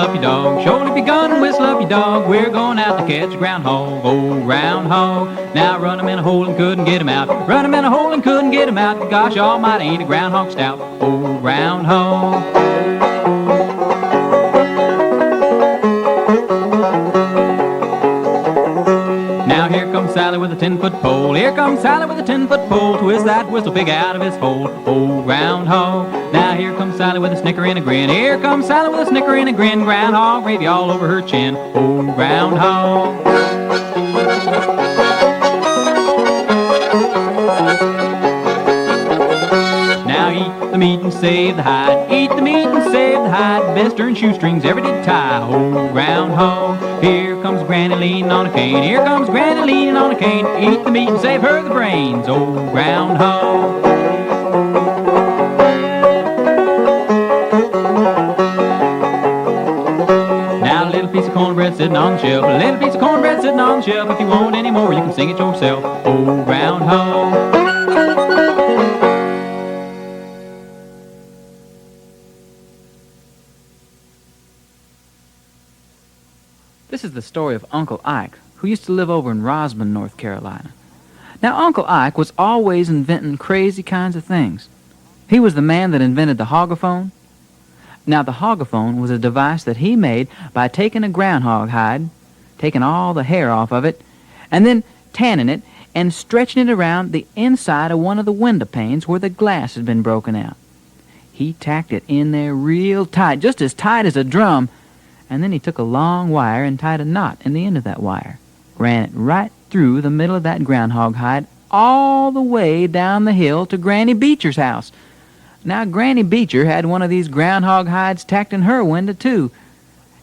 up your dog. Shoulder up your gun and whistle up your dog. We're going out to catch a groundhog, oh groundhog. Now run him in a hole and couldn't get him out. Run him in a hole and couldn't get him out. Gosh almighty, ain't a groundhog stout, oh groundhog. Sally with a 10-foot pole. Here comes Sally with a 10-foot pole. Twist that whistle pig out of his hole, oh groundhog. Now here comes Sally with a snicker and a grin. Here comes Sally with a snicker and a grin. Groundhog gravy all over her chin, oh groundhog. Now eat the meat and save the hide. Eat the meat and save the hide. Best earned shoestrings ever did tie, oh groundhog. Here comes Granny leaning on a cane. Here comes Granny leaning on a cane. Eat the meat and save her the brains, oh groundhog. Now a little piece of cornbread sitting on the shelf. A little piece of cornbread sitting on the shelf. If you want any more, you can sing it yourself, oh groundhog. This is the story of Uncle Ike, who used to live over in Rosman, North Carolina. Now, Uncle Ike was always inventing crazy kinds of things. He was the man that invented the hogophone. Now, the hogophone was a device that he made by taking a groundhog hide, taking all the hair off of it, and then tanning it and stretching it around the inside of one of the window panes where the glass had been broken out. He tacked it in there real tight, just as tight as a drum, and then he took a long wire and tied a knot in the end of that wire, ran it right through the middle of that groundhog hide all the way down the hill to Granny Beecher's house. Now, Granny Beecher had one of these groundhog hides tacked in her window, too,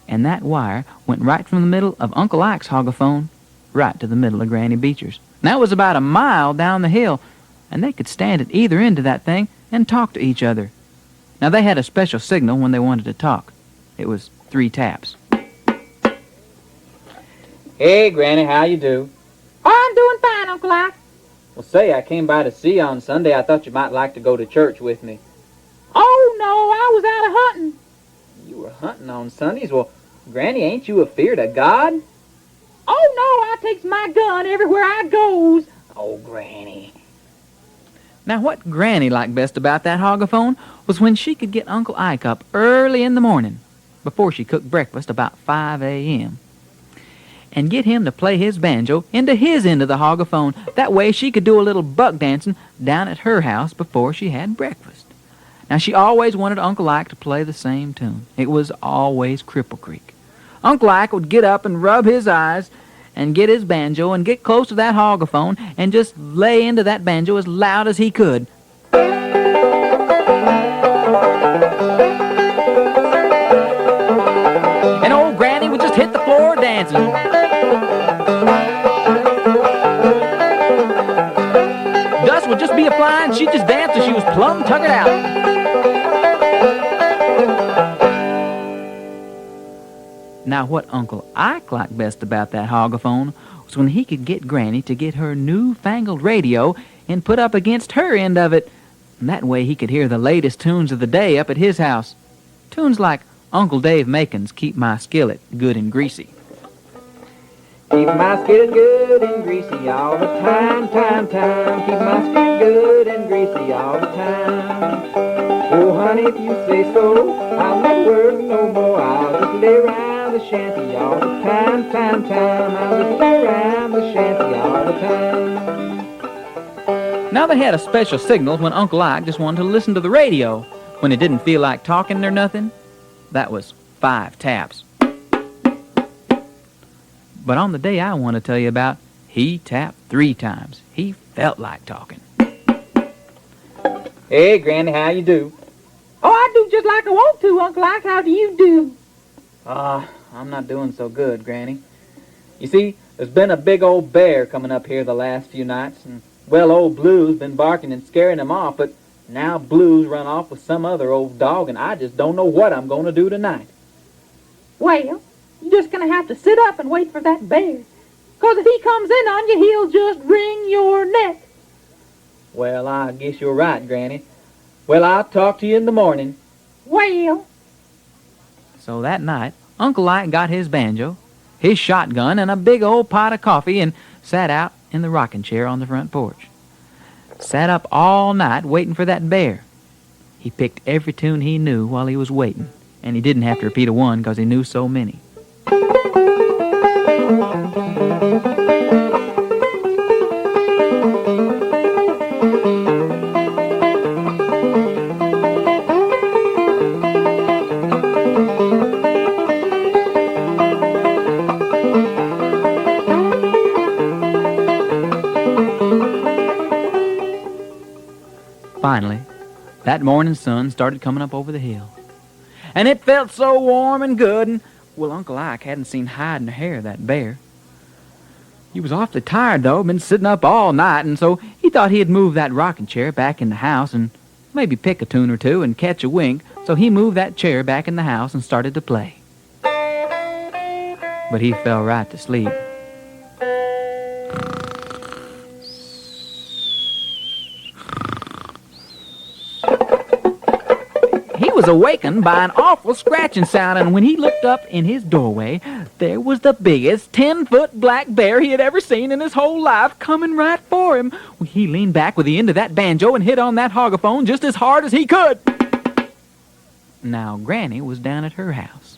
and that wire went right from the middle of Uncle Ike's hogophone right to the middle of Granny Beecher's. Now, it was about a mile down the hill, and they could stand at either end of that thing and talk to each other. Now, they had a special signal when they wanted to talk. It was 3 taps. Hey, Granny, how you do? Oh, I'm doing fine, Uncle Ike. Well, say, I came by to see you on Sunday. I thought you might like to go to church with me. Oh, no, I was out hunting. You were hunting on Sundays? Well, Granny, ain't you afeard of God? Oh, no, I takes my gun everywhere I goes. Oh, Granny. Now, what Granny liked best about that hogophone was when she could get Uncle Ike up early in the morning, before she cooked breakfast about 5 a.m., and get him to play his banjo into his end of the hogophone. That way she could do a little buck dancing down at her house before she had breakfast. Now, she always wanted Uncle Ike to play the same tune. It was always Cripple Creek. Uncle Ike would get up and rub his eyes and get his banjo and get close to that hogophone and just lay into that banjo as loud as he could. And old Granny would just hit the floor dancing. Dust would just be a-flying. She'd just dance till she was plumb tuckered out. Now, what Uncle Ike liked best about that hogophone was when he could get Granny to get her newfangled radio and put up against her end of it. And that way he could hear the latest tunes of the day up at his house. Tunes like Uncle Dave Macon's Keep My Skillet Good and Greasy. Keep my skillet good and greasy all the time, time, time. Keep my skillet good and greasy all the time. Oh, honey, if you say so, I'll never work no more. I'll just lay around the shanty all the time, time, time. I'll just lay around the shanty all the time. Now, they had a special signal when Uncle Ike just wanted to listen to the radio when he didn't feel like talking or nothing. That was 5 taps. But on the day I want to tell you about, he tapped 3 times. He felt like talking. Hey, Granny, how you do? Oh, I do just like I want to, Uncle Ike. How do you do? I'm not doing so good, Granny. You see, there's been a big old bear coming up here the last few nights, and, well, old Blue's been barking and scaring him off, but now Blue's run off with some other old dog, and I just don't know what I'm going to do tonight. Well, you're just going to have to sit up and wait for that bear. 'Cause if he comes in on you, he'll just wring your neck. Well, I guess you're right, Granny. Well, I'll talk to you in the morning. Well. So that night, Uncle Ike got his banjo, his shotgun, and a big old pot of coffee and sat out in the rocking chair on the front porch. Sat up all night waiting for that bear. He picked every tune he knew while he was waiting, and he didn't have to repeat a one because he knew so many. Finally, that morning sun started coming up over the hill. And it felt so warm and good, and, well, Uncle Ike hadn't seen hide nor hair of that bear. He was awfully tired, though, been sitting up all night, and so he thought he'd move that rocking chair back in the house and maybe pick a tune or two and catch a wink, so he moved that chair back in the house and started to play. But he fell right to sleep. He was awakened by an awful scratching sound, and when he looked up in his doorway, there was the biggest 10-foot black bear he had ever seen in his whole life coming right for him. He leaned back with the end of that banjo and hit on that hogophone just as hard as he could. Now, Granny was down at her house.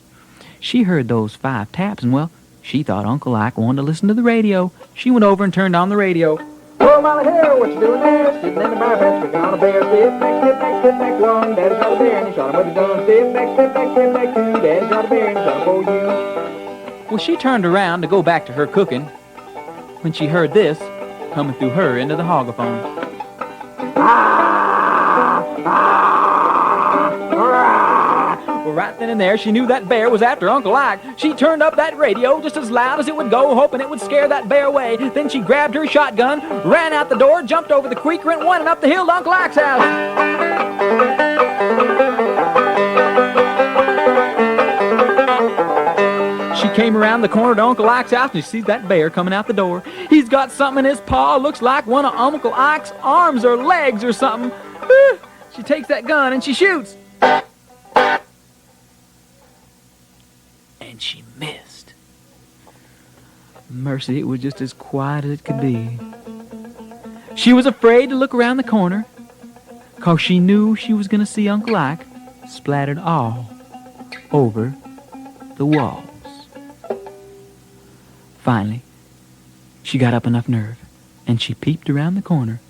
She heard those 5 taps, and, well, she thought Uncle Ike wanted to listen to the radio. She went over and turned on the radio. Oh, Molly Hill, what you doing there? Sitting in the briar patch, picking on a bear. Step back, step back, step back, one. Daddy shot a bear and he shot him with his gun. Step back, step back, step back, two. Daddy shot a bear and he shot him for you. Well, she turned around to go back to her cooking when she heard this coming through her into the hogophone. Well, right then and there, she knew that bear was after Uncle Ike. She turned up that radio just as loud as it would go, hoping it would scare that bear away. Then she grabbed her shotgun, ran out the door, jumped over the creek, and went up the hill to Uncle Ike's house. She came around the corner to Uncle Ike's house, and she sees that bear coming out the door. He's got something in his paw, looks like one of Uncle Ike's arms or legs or something. She takes that gun and she shoots. And she missed. Mercy, it was just as quiet as it could be. She was afraid to look around the corner, 'cause she knew she was going to see Uncle Ike splattered all over the walls. Finally, she got up enough nerve, and she peeped around the corner.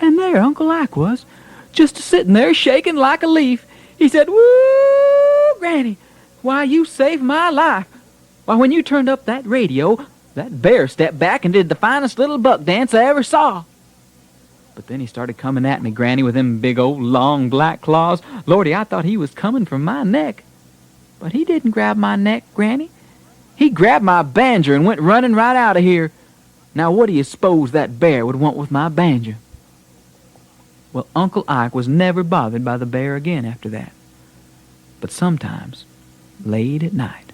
And there Uncle Ike was, just sitting there shaking like a leaf. He said, "Woo, Granny, why, you saved my life. Why, when you turned up that radio, that bear stepped back and did the finest little buck dance I ever saw." But then he started coming at me, Granny, with them big old long black claws. Lordy, I thought he was coming for my neck. But he didn't grab my neck, Granny. He grabbed my banjo and went running right out of here. Now, what do you suppose that bear would want with my banjo? Well, Uncle Ike was never bothered by the bear again after that. But sometimes, late at night,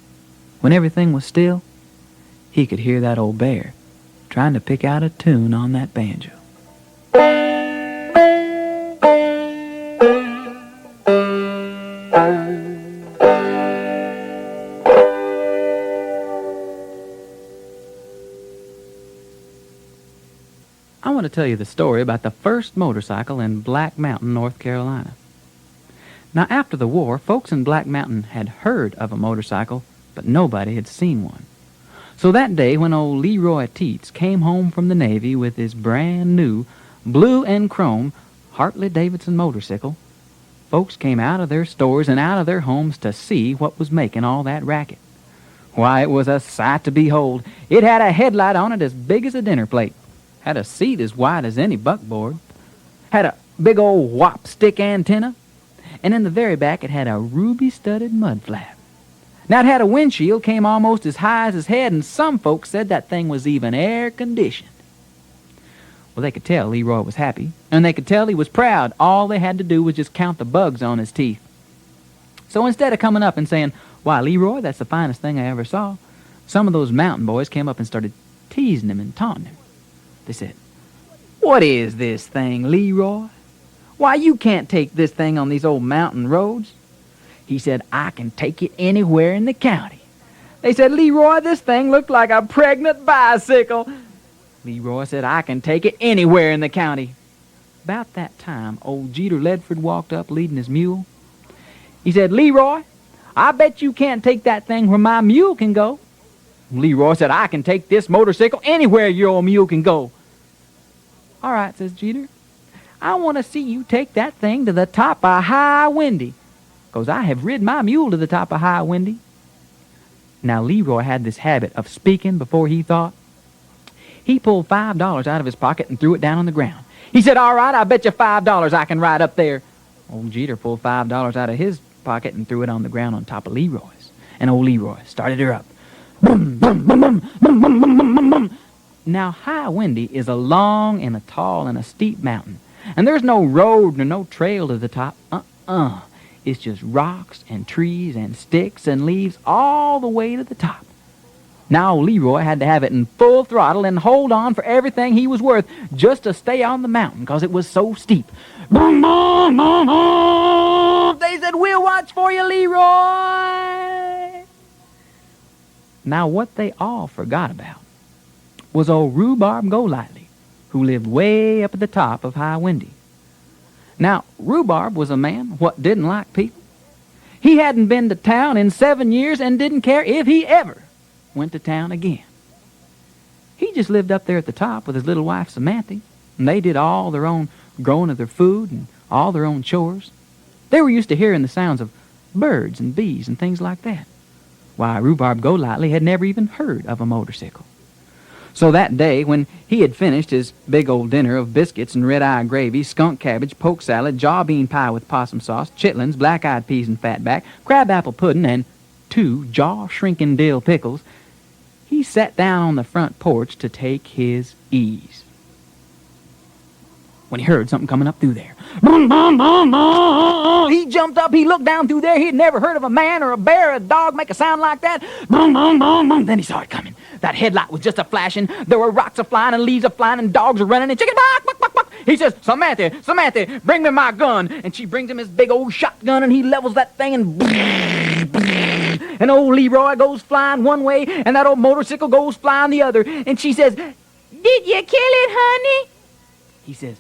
when everything was still, he could hear that old bear trying to pick out a tune on that banjo. I want to tell you the story about the first motorcycle in Black Mountain, North Carolina. Now, after the war, folks in Black Mountain had heard of a motorcycle, but nobody had seen one. So that day, when old Leroy Teets came home from the Navy with his brand new blue and chrome Hartley-Davidson motorcycle, folks came out of their stores and out of their homes to see what was making all that racket. Why, it was a sight to behold. It had a headlight on it as big as a dinner plate, had a seat as wide as any buckboard, had a big old whop stick antenna, and in the very back it had a ruby-studded mud flap. Now, it had a windshield, came almost as high as his head, and some folks said that thing was even air-conditioned. Well, they could tell Leroy was happy, and they could tell he was proud. All they had to do was just count the bugs on his teeth. So instead of coming up and saying, "Why, Leroy, that's the finest thing I ever saw," some of those mountain boys came up and started teasing him and taunting him. They said, "What is this thing, Leroy? Why, you can't take this thing on these old mountain roads." He said, I can take it anywhere in the county. They said, Leroy, this thing looked like a pregnant bicycle. Leroy said, I can take it anywhere in the county. About that time, old Jeter Ledford walked up leading his mule. He said, Leroy, I bet you can't take that thing where my mule can go. Leroy said, I can take this motorcycle anywhere your mule can go. All right, says Jeter. I want to see you take that thing to the top of High Windy, 'cause I have rid my mule to the top of High Windy. Now, Leroy had this habit of speaking before he thought. He pulled $5 out of his pocket and threw it down on the ground. He said, all right, I bet you $5 I can ride up there. Old Jeter pulled $5 out of his pocket and threw it on the ground on top of Leroy's. And old Leroy started her up. Boom, boom, boom, boom, boom, boom, boom, boom, boom, boom. Now, High Windy is a long and a tall and a steep mountain. And there's no road nor no trail to the top. It's just rocks and trees and sticks and leaves all the way to the top. Now Leroy had to have it in full throttle and hold on for everything he was worth just to stay on the mountain, 'cause it was so steep. Boom, boom, boom, boom. They said, we'll watch for you, Leroy. Now what they all forgot about was old Rhubarb Golightly, who lived way up at the top of High Windy. Now, Rhubarb was a man what didn't like people. He hadn't been to town in 7 years and didn't care if he ever went to town again. He just lived up there at the top with his little wife Samantha, and they did all their own growing of their food and all their own chores. They were used to hearing the sounds of birds and bees and things like that. Why, Rhubarb Golightly had never even heard of a motorcycle. So that day, when he had finished his big old dinner of biscuits and red-eye gravy, skunk cabbage, poke salad, jaw bean pie with possum sauce, chitlins, black-eyed peas and fatback, crab-apple pudding, and 2 jaw-shrinking dill pickles, he sat down on the front porch to take his ease. When he heard something coming up through there, boom, boom, boom, boom, he jumped up, he looked down through there. He'd never heard of a man or a bear or a dog make a sound like that. Boom, boom, boom, boom. Then he saw it coming. That headlight was just a flashing. There were rocks a-flying and leaves a-flying and dogs a running and chicken bark, bark, bark, bark. He says, Samantha, Samantha, bring me my gun. And she brings him his big old shotgun and he levels that thing and old Leroy goes flying one way and that old motorcycle goes flying the other. And she says, did you kill it, honey? He says,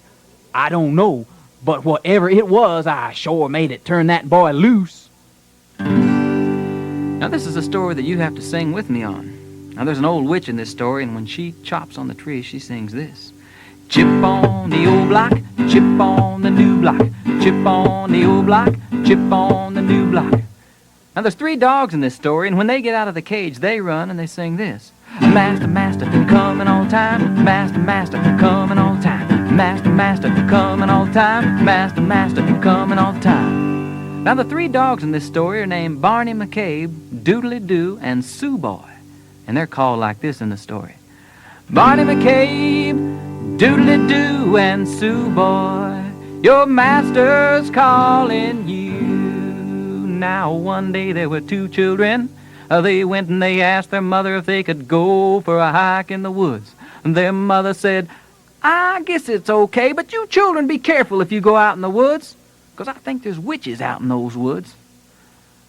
I don't know, but whatever it was, I sure made it turn that boy loose. Now this is a story that you have to sing with me on. Now there's an old witch in this story, and when she chops on the tree, she sings this. Chip on the old block, chip on the new block, chip on the old block, chip on the new block. Now there's 3 dogs in this story, and when they get out of the cage, they run and they sing this. Master, master, coming all time, master, master, coming all time. Master, master, coming all the time. Master, master, coming all the time. Now, the 3 dogs in this story are named Barney McCabe, Doodly-Doo, and Sue Boy. And they're called like this in the story. Barney McCabe, Doodly-Doo, and Sue Boy, your master's calling you. Now, one day there were 2 children. They went and they asked their mother if they could go for a hike in the woods. Their mother said, I guess it's okay, but you children be careful if you go out in the woods, 'cause I think there's witches out in those woods.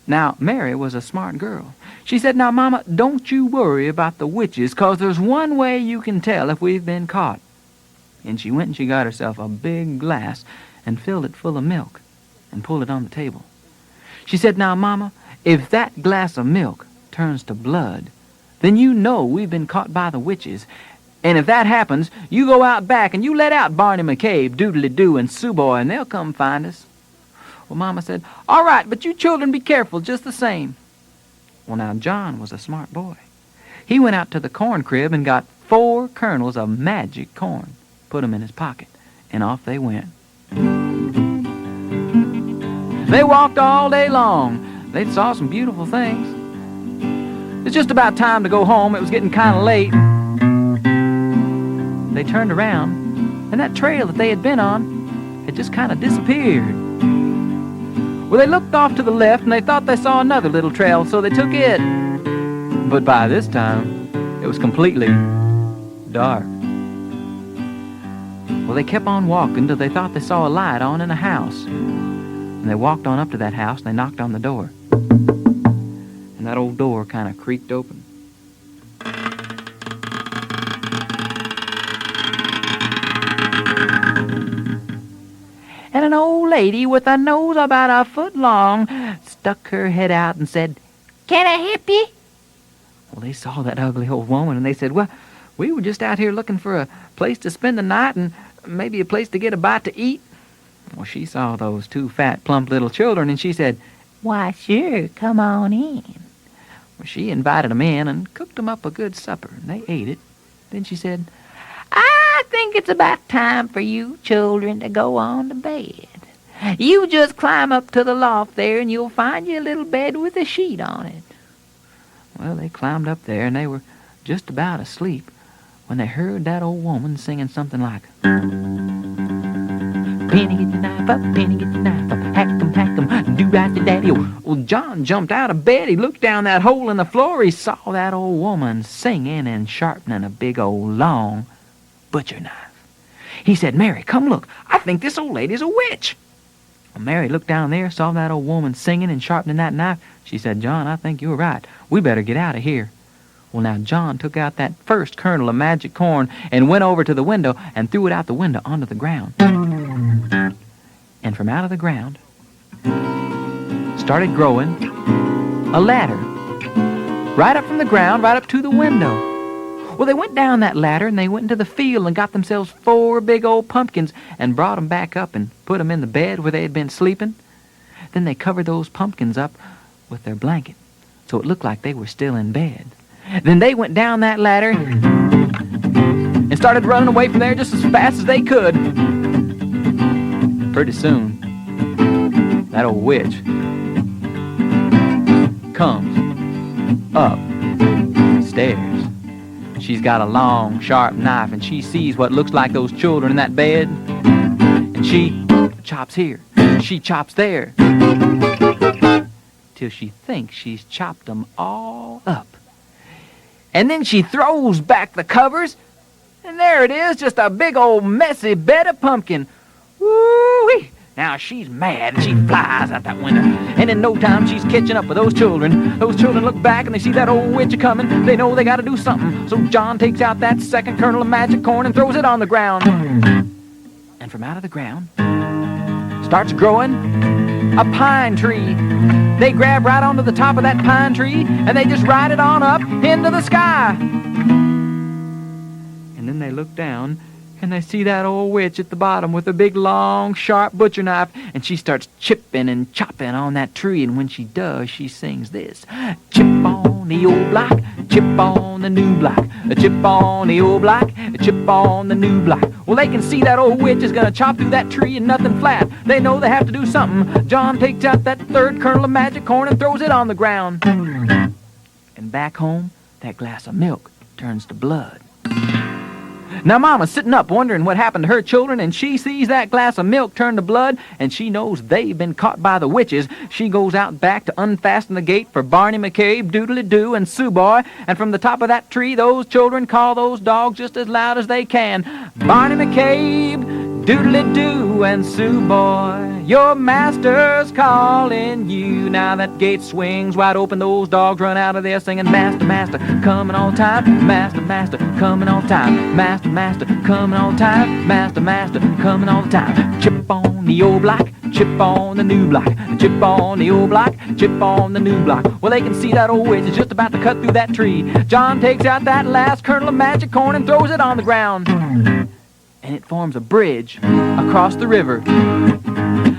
Now, Mary was a smart girl. She said, now, Mama, don't you worry about the witches, 'cause there's one way you can tell if we've been caught. And she went and she got herself a big glass and filled it full of milk and pulled it on the table. She said, now, Mama, if that glass of milk turns to blood, then you know we've been caught by the witches. And if that happens, you go out back and you let out Barney McCabe, Doodly-Doo, and Sue Boy, and they'll come find us. Well, Mama said, all right, but you children be careful just the same. Well, now, John was a smart boy. He went out to the corn crib and got 4 kernels of magic corn, put them in his pocket, and off they went. They walked all day long. They saw some beautiful things. It's just about time to go home. It was getting kind of late. They turned around, and that trail that they had been on had just kind of disappeared. Well, they looked off to the left, and they thought they saw another little trail, so they took it. But by this time, it was completely dark. Well, they kept on walking till they thought they saw a light on in a house. And they walked on up to that house and they knocked on the door. And that old door kind of creaked open. And an old lady with a nose about a foot long stuck her head out and said, "Can I help you?" Well, they saw that ugly old woman and they said, "Well, we were just out here looking for a place to spend the night and maybe a place to get a bite to eat." Well, she saw those two fat, plump little children and she said, "Why, sure, come on in." Well, she invited them in and cooked them up a good supper, and they ate it. Then she said, "I think it's about time for you children to go on to bed. You just climb up to the loft there and you'll find you a little bed with a sheet on it." Well, they climbed up there and they were just about asleep when they heard that old woman singing something like, "Penny, get your knife up, penny, get your knife up, hack 'em, do right to daddy." Well, John jumped out of bed. He looked down that hole in the floor. He saw that old woman singing and sharpening a big old long butcher knife. He said, "Mary, come look. I think this old lady's a witch." Well, Mary looked down there, saw that old woman singing and sharpening that knife. She said, "John, I think you're right. We better get out of here." Well, now, John took out that first kernel of magic corn and went over to the window and threw it out the window onto the ground. And from out of the ground started growing a ladder. Right up from the ground, right up to the window. Well, they went down that ladder and they went into the field and got themselves 4 big old pumpkins and brought them back up and put them in the bed where they had been sleeping. Then they covered those pumpkins up with their blanket so it looked like they were still in bed. Then they went down that ladder and started running away from there just as fast as they could. Pretty soon, that old witch comes up stairs. She's got a long, sharp knife, and she sees what looks like those children in that bed. And she chops here, she chops there, till she thinks she's chopped them all up. And then she throws back the covers, and there it is, just a big old messy bed of pumpkin. Woo-wee! Now she's mad and she flies out that window. And in no time she's catching up with those children. Those children look back and they see that old witch a-coming. They know they gotta do something. So John takes out that second kernel of magic corn and throws it on the ground. And from out of the ground starts growing a pine tree. They grab right onto the top of that pine tree and they just ride it on up into the sky. And then they look down and they see that old witch at the bottom with a big, long, sharp butcher knife, and she starts chipping and chopping on that tree, and when she does, she sings this. Chip on the old block, chip on the new block, chip on the old block, chip on the new block. Well, they can see that old witch is gonna chop through that tree and nothing flat. They know they have to do something. John takes out that third kernel of magic corn and throws it on the ground. And back home, that glass of milk turns to blood. Now Mama's sitting up wondering what happened to her children, and she sees that glass of milk turn to blood, and she knows they've been caught by the witches. She goes out back to unfasten the gate for Barney McCabe, Doodly-Doo, and Sue Boy, and from the top of that tree, those children call those dogs just as loud as they can. Barney McCabe, Doodly-Doo, and Sue Boy, your master's calling you. Now that gate swings wide open, those dogs run out of there singing, "Master, master, coming all time, master, master, coming all time, master, master, coming all time, master, master, coming all the time. Chip on the old block, chip on the new block, chip on the old block, chip on the new block." Well, they can see that old witch is just about to cut through that tree. John takes out that last kernel of magic corn and throws it on the ground. And it forms a bridge across the river.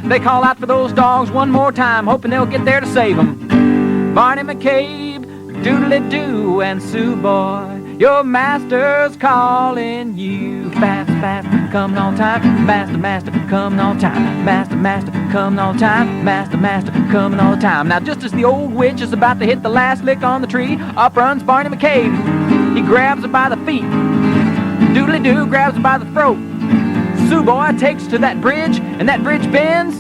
They call out for those dogs one more time, hoping they'll get there to save them. Barney McCabe, Doodly-Doo, and Sue Boy, your master's calling you. Fast, fast, coming all time, master, master, coming all time, master, master, coming all time, master, master, coming all the time. Now just as the old witch is about to hit the last lick on the tree, up runs Barney McCabe. He grabs her by the feet. Doodly-Doo grabs her by the throat. Sue Boy takes her to that bridge, and that bridge bends.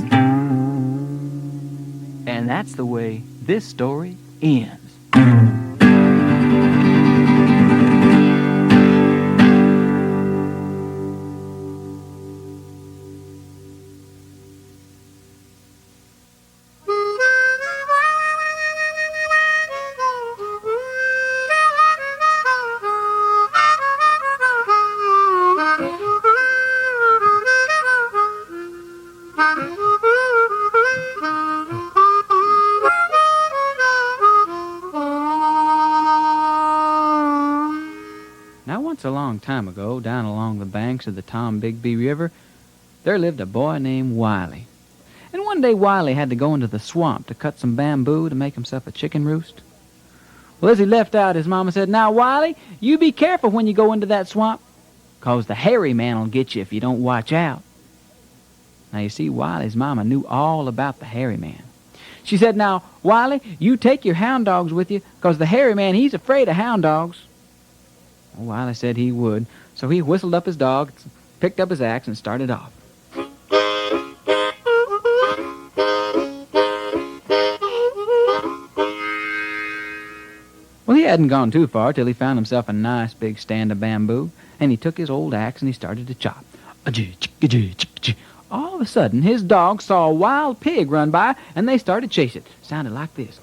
And that's the way this story ends. Now, once a long time ago, down along the banks of the Tombigbee River, there lived a boy named Wiley. And one day Wiley had to go into the swamp to cut some bamboo to make himself a chicken roost. Well, as he left out, his mama said, "Now, Wiley, you be careful when you go into that swamp, 'cause the Hairyman will get you if you don't watch out." Now, you see, Wiley's mama knew all about the Hairyman. She said, "Now, Wiley, you take your hound dogs with you, 'cause the Hairyman, he's afraid of hound dogs." Well, Wiley said he would, so he whistled up his dog, picked up his axe, and started off. Well, he hadn't gone too far till he found himself a nice big stand of bamboo, and he took his old axe and he started to chop. All of a sudden, his dog saw a wild pig run by, and they started to chase it. Sounded like this.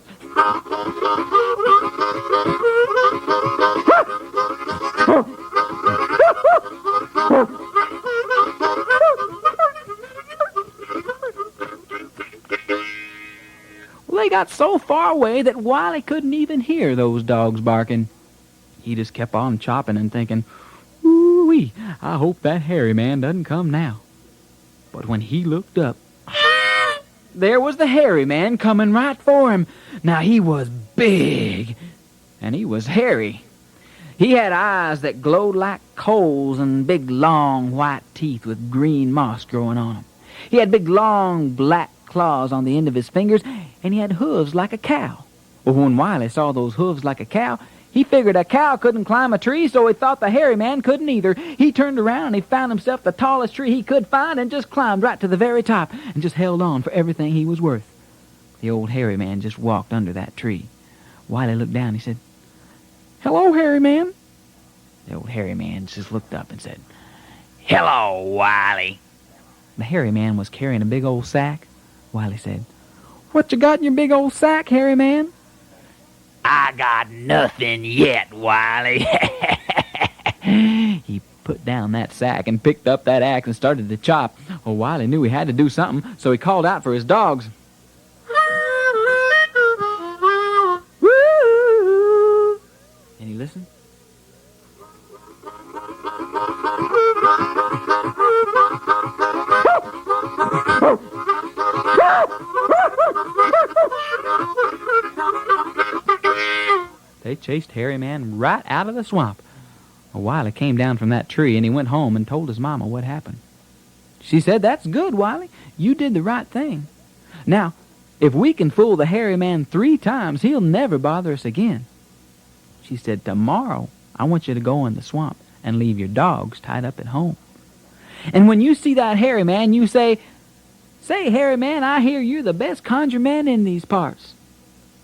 Well, they got so far away that Wiley couldn't even hear those dogs barking. He just kept on chopping and thinking, "Ooh-wee, I hope that Hairyman doesn't come now." But when he looked up, there was the Hairyman coming right for him. Now, he was big, and he was hairy. He had eyes that glowed like coals and big, long, white teeth with green moss growing on them. He had big, long, black claws on the end of his fingers, and he had hooves like a cow. Well, when Wiley saw those hooves like a cow, he figured a cow couldn't climb a tree, so he thought the Hairyman couldn't either. He turned around and he found himself the tallest tree he could find and just climbed right to the very top and just held on for everything he was worth. The old Hairyman just walked under that tree. Wiley looked down and he said, "Hello, Hairyman." The old Hairyman just looked up and said, "Hello, Wiley." The Hairyman was carrying a big old sack. Wiley said, "What you got in your big old sack, Hairyman?" "I got nothing yet, Wiley." He put down that sack and picked up that axe and started to chop. Well, Wiley knew he had to do something, so he called out for his dogs. Woo! And he listened. They chased Hairyman right out of the swamp. Well, Wiley came down from that tree, and he went home and told his mama what happened. She said, "That's good, Wiley. You did the right thing. Now, if we can fool the Hairyman 3 times, he'll never bother us again." She said, "Tomorrow, I want you to go in the swamp and leave your dogs tied up at home. And when you see that Hairyman, you say, 'Say, Hairyman, I hear you're the best conjure man in these parts.'"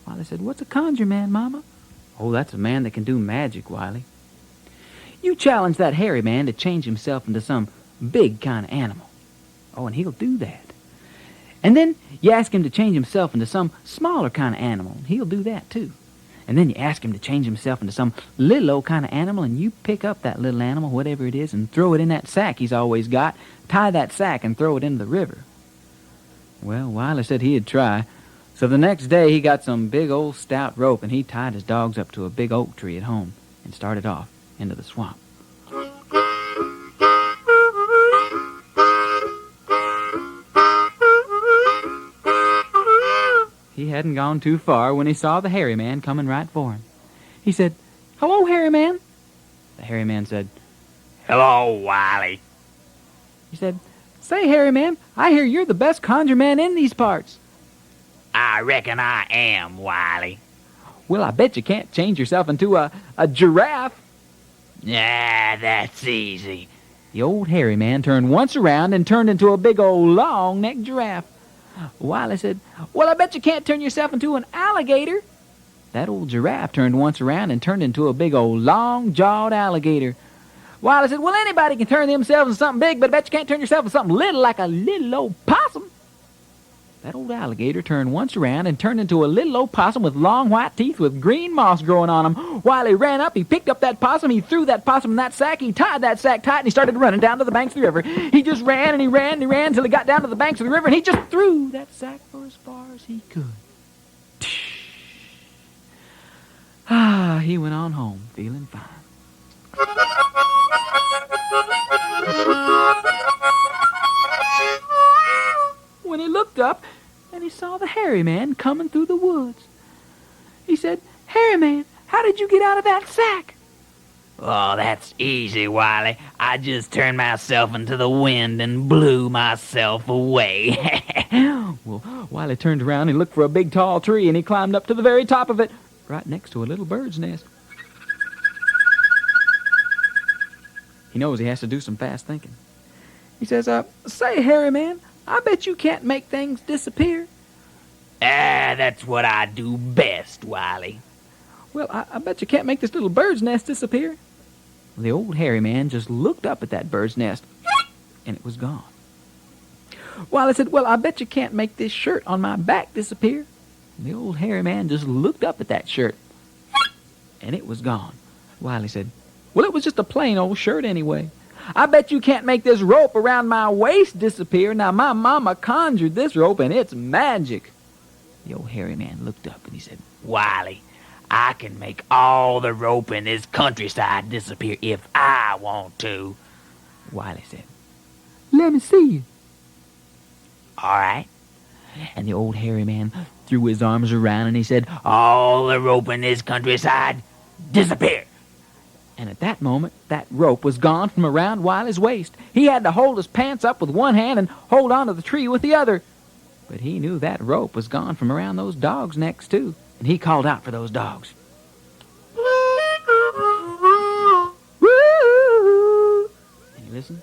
Wiley said, "What's a conjure man, Mama?" "Oh, that's a man that can do magic, Wiley. You challenge that Hairyman to change himself into some big kind of animal. Oh, and he'll do that. And then you ask him to change himself into some smaller kind of animal, and he'll do that too. And then you ask him to change himself into some little old kind of animal, and you pick up that little animal, whatever it is, and throw it in that sack he's always got, tie that sack and throw it into the river." Well, Wiley said he'd try. So the next day he got some big old stout rope, and he tied his dogs up to a big oak tree at home and started off into the swamp. He hadn't gone too far when he saw the Hairyman coming right for him. He said, "Hello, Hairyman." The Hairyman said, "Hello, Wiley." He said, "Say, Hairyman, I hear you're the best conjure man in these parts." "I reckon I am, Wiley." "Well, I bet you can't change yourself into a giraffe." "Nah, that's easy." The old Hairyman turned once around and turned into a big old long-necked giraffe. Wiley said, "Well, I bet you can't turn yourself into an alligator." That old giraffe turned once around and turned into a big old long-jawed alligator. Wiley said, "Well, anybody can turn themselves into something big, but I bet you can't turn yourself into something little like a little old possum." That old alligator turned once around and turned into a little old possum with long white teeth with green moss growing on him. While he ran up, he picked up that possum, he threw that possum in that sack, he tied that sack tight, and he started running down to the banks of the river. He just ran and he ran and he ran until he got down to the banks of the river, and he just threw that sack for as far as he could. Ah, he went on home feeling fine. When he looked up, and he saw the Hairyman coming through the woods. He said, "Hairyman, how did you get out of that sack?" "Oh, that's easy, Wiley. I just turned myself into the wind and blew myself away." Well, Wiley turned around and looked for a big tall tree, and he climbed up to the very top of it, right next to a little bird's nest. He knows he has to do some fast thinking. He says, "Say, Hairyman, I bet you can't make things disappear." That's what I do best, Wiley." "Well, I bet you can't make this little bird's nest disappear." The old Hairyman just looked up at that bird's nest, and it was gone. Wiley said, "Well, I bet you can't make this shirt on my back disappear." The old Hairyman just looked up at that shirt, and it was gone. Wiley said, "Well, it was just a plain old shirt anyway." "I bet you can't make this rope around my waist disappear. Now, my mama conjured this rope, and it's magic." The old Hairyman looked up, and he said, "Wiley, I can make all the rope in this countryside disappear if I want to." Wiley said, "Let me see." "All right." And the old Hairyman threw his arms around, and he said, "All the rope in this countryside disappear." And at that moment, that rope was gone from around Wiley's waist. He had to hold his pants up with one hand and hold on to the tree with the other. But he knew that rope was gone from around those dogs' necks, too. And he called out for those dogs. Woo! And you listen.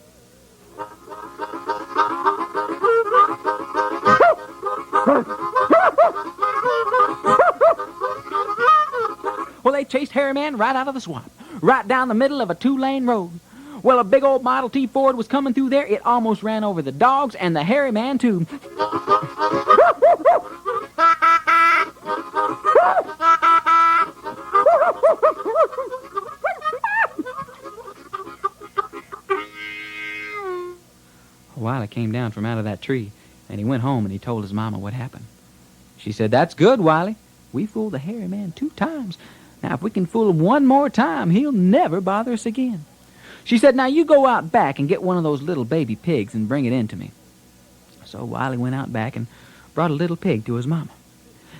Well, they chased Hairyman right out of the swamp, right down the middle of a 2-lane road. Well, a big old Model T Ford was coming through there. It almost ran over the dogs and the Hairyman, too. Wiley came down from out of that tree, and he went home and he told his mama what happened. She said, "That's good, Wiley. We fooled the Hairyman 2 times. Now, if we can fool him one more time, he'll never bother us again." She said, "Now you go out back and get one of those little baby pigs and bring it in to me." So Wiley went out back and brought a little pig to his mama.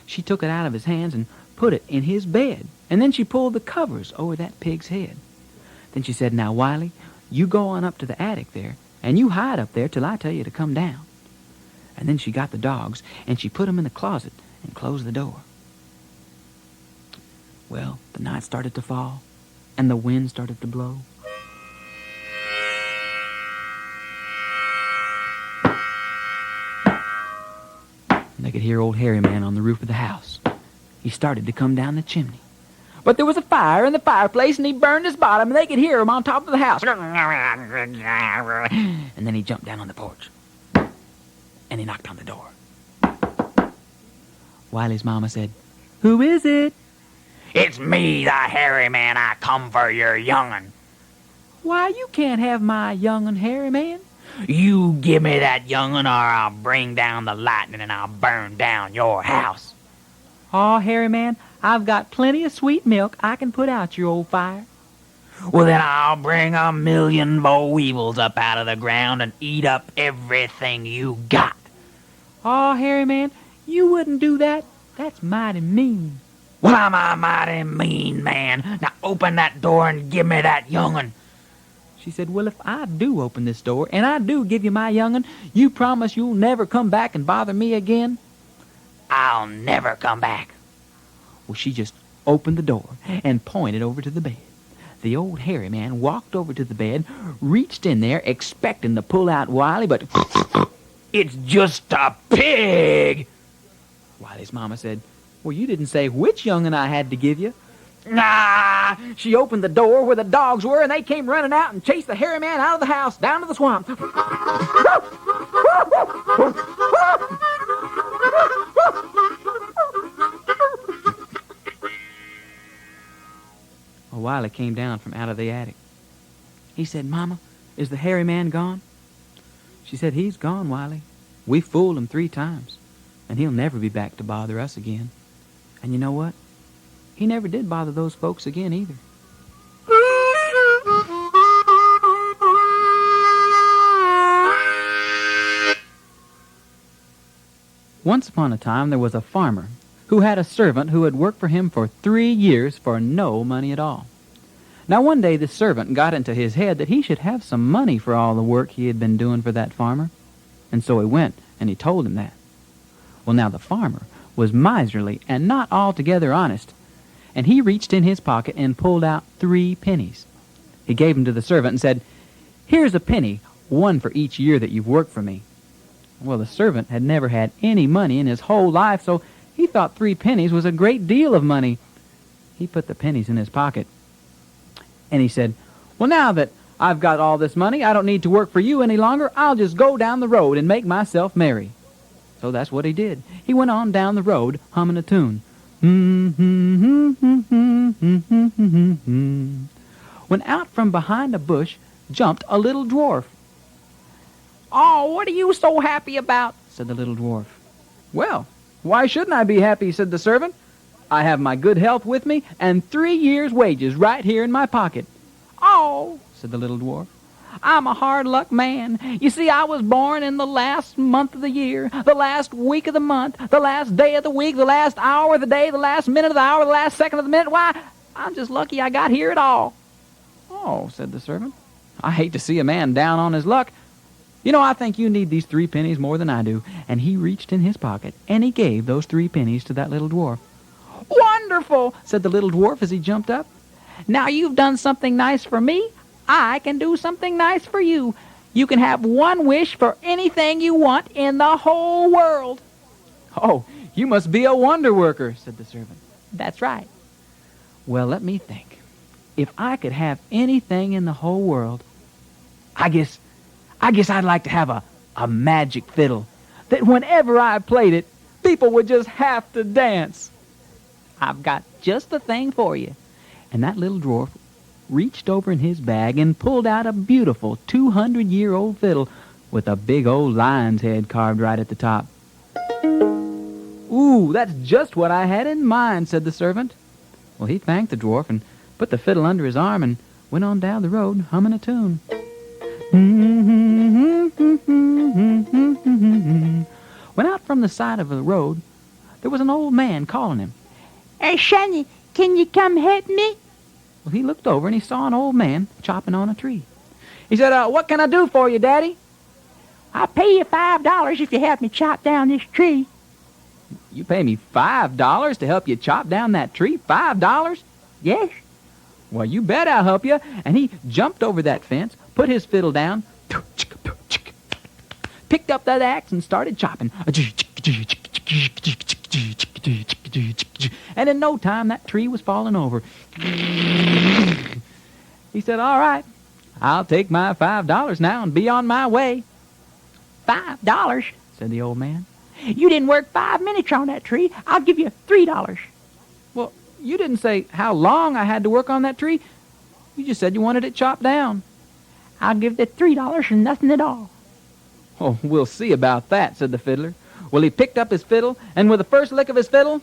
She took it out of his hands and put it in his bed, and then she pulled the covers over that pig's head. Then she said, "Now, Wiley, you go on up to the attic there, and you hide up there till I tell you to come down." And then she got the dogs, and she put them in the closet and closed the door. Well, the night started to fall, and the wind started to blow. And they could hear old Hairyman on the roof of the house. He started to come down the chimney. But there was a fire in the fireplace, and he burned his bottom, and they could hear him on top of the house. And then he jumped down on the porch, and he knocked on the door. Wiley's mama said, "Who is it?" "It's me, the Hairyman. I come for your young'un." "Why, you can't have my young'un, Hairyman." "You give me that young'un, or I'll bring down the lightning and I'll burn down your house." "Aw, Hairyman, I've got plenty of sweet milk. I can put out your old fire." "Well, then I'll bring 1,000,000 boll weevils up out of the ground and eat up everything you got." "Aw, Hairyman, you wouldn't do that. That's mighty mean." "Well, I'm a mighty mean man. Now open that door and give me that young'un." She said, "Well, if I do open this door, and I do give you my young'un, you promise you'll never come back and bother me again?" "I'll never come back." Well, she just opened the door and pointed over to the bed. The old Hairyman walked over to the bed, reached in there, expecting to pull out Wiley, but "It's just a pig." Wiley's mama said, "Well, you didn't say which young'un I had to give you." "Nah." She opened the door where the dogs were, and they came running out and chased the Hairyman out of the house, down to the swamp. Wiley came down from out of the attic. He said, "Mama, is the hairy man gone?" She said, "He's gone, Wiley. We fooled him 3 times, and he'll never be back to bother us again." And you know what? He never did bother those folks again either. Once upon a time there was a farmer who had a servant who had worked for him for 3 years for no money at all. Now one day this servant got into his head that he should have some money for all the work he had been doing for that farmer, and so he went and he told him that. Well, now the farmer was miserly and not altogether honest, and he reached in his pocket and pulled out 3 pennies. He gave them to the servant and said, "Here's a penny, 1 for each year that you've worked for me." Well, the servant had never had any money in his whole life, so he thought 3 pennies was a great deal of money. He put the pennies in his pocket, and he said, "Well, now that I've got all this money, I don't need to work for you any longer. I'll just go down the road and make myself merry." So that's what he did. He went on down the road humming a tune. When out from behind a bush jumped a little dwarf. Oh, what are you so happy about? Said the little dwarf. "Well, why shouldn't I be happy?" said the servant. "I have my good health with me and 3 years' wages right here in my pocket." Oh, said the little dwarf. I'm a hard-luck man. You see, I was born in the last month of the year, the last week of the month, the last day of the week, the last hour of the day, the last minute of the hour, the last second of the minute. Why, I'm just lucky I got here at all. "Oh," said the servant, "I hate to see a man down on his luck. You know, I think you need these 3 pennies more than I do." And he reached in his pocket, and he gave those 3 pennies to that little dwarf. Wonderful, said the little dwarf as he jumped up. "Now you've done something nice for me. I can do something nice for you. You can have 1 wish for anything you want in the whole world." "Oh, you must be a wonder worker," said the servant. That's right. "Well, let me think. If I could have anything in the whole world, I guess I'd like to have a magic fiddle, that whenever I played it, people would just have to dance." I've got just the thing for you. And that little dwarf reached over in his bag and pulled out a beautiful 200-year-old fiddle with a big old lion's head carved right at the top. "Ooh, that's just what I had in mind," said the servant. Well, he thanked the dwarf and put the fiddle under his arm and went on down the road humming a tune. When out from the side of the road, there was an old man calling him. "Hey, Sonny, can you come help me?" Well, he looked over and he saw an old man chopping on a tree. He said, "What can I do for you, Daddy?" "I'll pay you $5 if you help me chop down this tree." "You pay me $5 to help you chop down that tree? $5? "Yes." "Well, you bet I'll help you." And he jumped over that fence, put his fiddle down, picked up that axe and started chopping. And in no time, that tree was falling over. He said, "All right, I'll take my $5 now and be on my way." $5? said the old man. "You didn't work 5 minutes on that tree. I'll give you $3. "Well, you didn't say how long I had to work on that tree. You just said you wanted it chopped down." "I'll give the $3 for nothing at all." "Oh, we'll see about that," said the fiddler. Well, he picked up his fiddle, and with the first lick of his fiddle,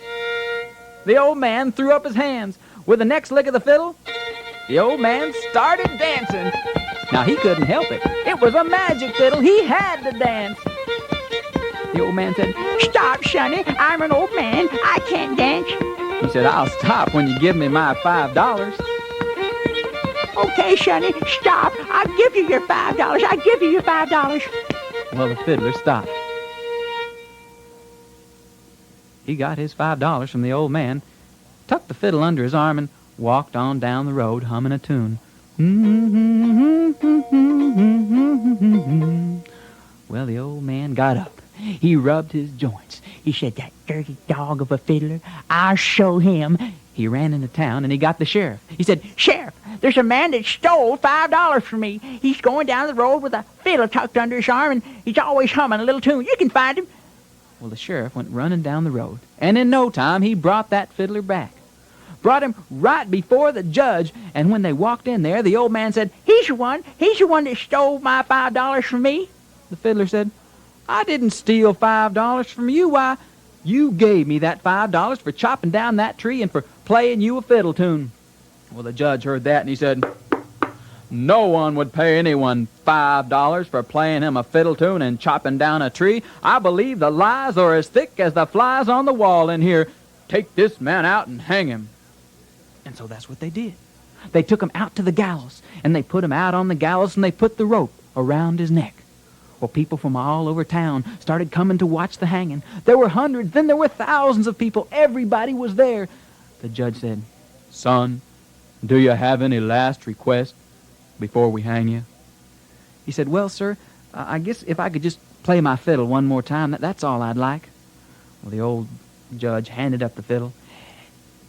the old man threw up his hands. With the next lick of the fiddle, the old man started dancing. Now, he couldn't help it. It was a magic fiddle. He had to dance. The old man said, "Stop, Sonny. I'm an old man. I can't dance." He said, "I'll stop when you give me my $5. "Okay, Sonny, stop. I'll give you your $5. I'll give you your $5. Well, the fiddler stopped. He got his $5 from the old man, tucked the fiddle under his arm, and walked on down the road humming a tune. Well, the old man got up. He rubbed his joints. He said, "That dirty dog of a fiddler, I'll show him." He ran into town, and he got the sheriff. He said, "Sheriff, there's a man that stole $5 from me. He's going down the road with a fiddle tucked under his arm, and he's always humming a little tune. You can find him." Well, the sheriff went running down the road, and in no time he brought that fiddler back. brought him right before the judge, and when they walked in there, the old man said, he's the one that stole my $5 from me. The fiddler said, I didn't steal $5 from you. Why, you gave me that $5 for chopping down that tree and for playing you a fiddle tune. Well, the judge heard that, and he said, no one would pay anyone $5 for playing him a fiddle tune and chopping down a tree. I believe the lies are as thick as the flies on the wall in here. Take this man out and hang him. And so that's what they did. They took him out to the gallows, and they put him out on the gallows, and they put the rope around his neck. Well, people from all over town started coming to watch the hanging. There were hundreds, then there were thousands of people. Everybody was there. The judge said, son, do you have any last request before we hang you? He said, well, sir, I guess if I could just play my fiddle one more time, that's all I'd like. Well, the old judge handed up the fiddle,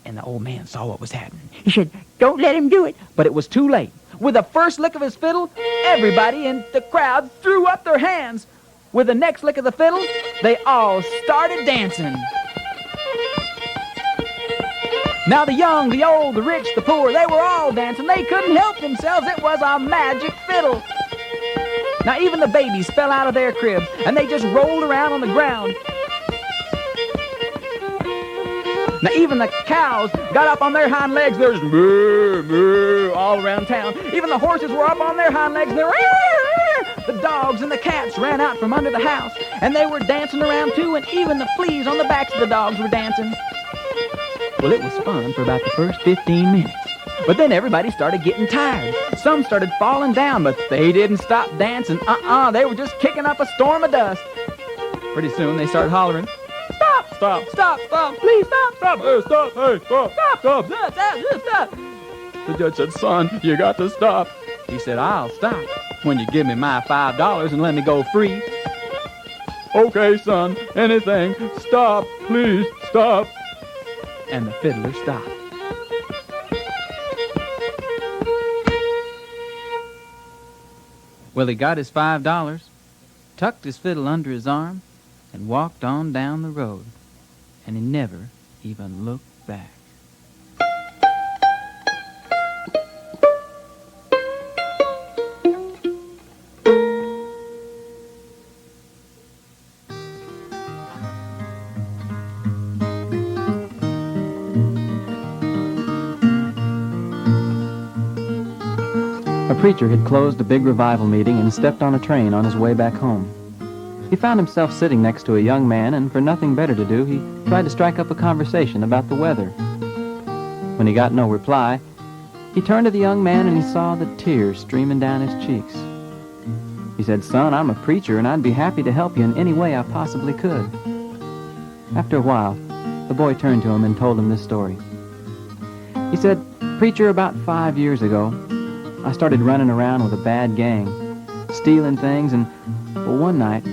and the old man saw what was happening. He said, don't let him do it. But it was too late. With the first lick of his fiddle, everybody in the crowd threw up their hands. With the next lick of the fiddle, they all started dancing. Now the young, the old, the rich, the poor, they were all dancing. They couldn't help themselves. It was a magic fiddle. Now even the babies fell out of their cribs, and they just rolled around on the ground. Now even the cows got up on their hind legs. There's moo, moo all around town. Even the horses were up on their hind legs. The dogs and the cats ran out from under the house, and they were dancing around too, and even the fleas on the backs of the dogs were dancing. Well, it was fun for about the first 15 minutes. But then everybody started getting tired. Some started falling down, but they didn't stop dancing. They were just kicking up a storm of dust. Pretty soon they started hollering, stop, stop, stop, stop, please stop, stop, hey, stop, hey, stop, stop, stop, stop. The judge said, son, you got to stop. He said, I'll stop when you give me my $5 and let me go free. Okay, son, anything. Stop, please, stop. And the fiddler stopped. Well, he got his $5, tucked his fiddle under his arm, and walked on down the road. And he never even looked back. A preacher had closed a big revival meeting and stepped on a train on his way back home. He found himself sitting next to a young man, and for nothing better to do, he tried to strike up a conversation about the weather. When he got no reply, he turned to the young man and he saw the tears streaming down his cheeks. He said, son, I'm a preacher, and I'd be happy to help you in any way I possibly could. After a while, the boy turned to him and told him this story. He said, preacher, about 5 years ago, I started running around with a bad gang, stealing things, and well, one night,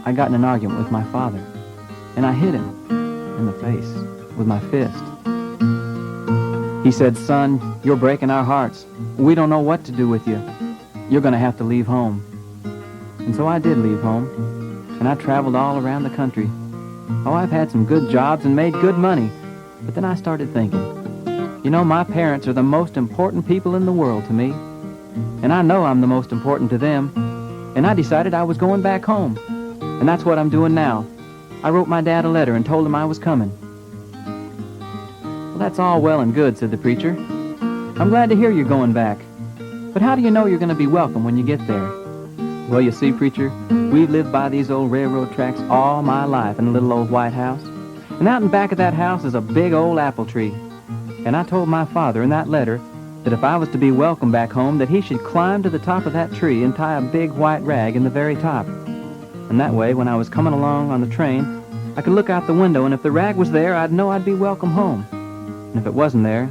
I got in an argument with my father, and I hit him in the face with my fist. He said, son, you're breaking our hearts. We don't know what to do with you. You're going to have to leave home. And so I did leave home, and I traveled all around the country. Oh, I've had some good jobs and made good money, but then I started thinking, you know, my parents are the most important people in the world to me, and I know I'm the most important to them, and I decided I was going back home, and that's what I'm doing now. I wrote my dad a letter and told him I was coming. Well, that's all well and good, said the preacher. I'm glad to hear you're going back, but how do you know you're going to be welcome when you get there? Well, you see, preacher, we've lived by these old railroad tracks all my life in a little old white house, and out in back of that house is a big old apple tree. And I told my father in that letter that if I was to be welcome back home, that he should climb to the top of that tree and tie a big white rag in the very top. And that way, when I was coming along on the train, I could look out the window, and if the rag was there, I'd know I'd be welcome home. And if it wasn't there,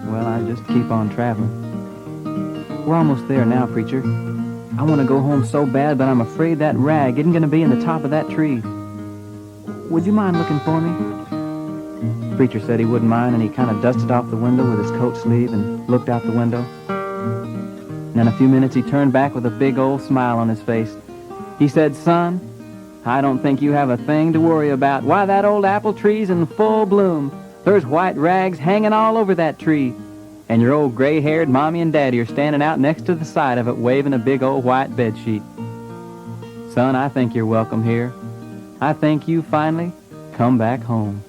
well, I'd just keep on traveling. We're almost there now, preacher. I want to go home so bad, but I'm afraid that rag isn't going to be in the top of that tree. Would you mind looking for me? The preacher said he wouldn't mind, and he kind of dusted off the window with his coat sleeve and looked out the window. And in a few minutes, he turned back with a big old smile on his face. He said, son, I don't think you have a thing to worry about. Why, that old apple tree's in full bloom. There's white rags hanging all over that tree, and your old gray-haired mommy and daddy are standing out next to the side of it waving a big old white bedsheet. Son, I think you're welcome here. I think you finally come back home.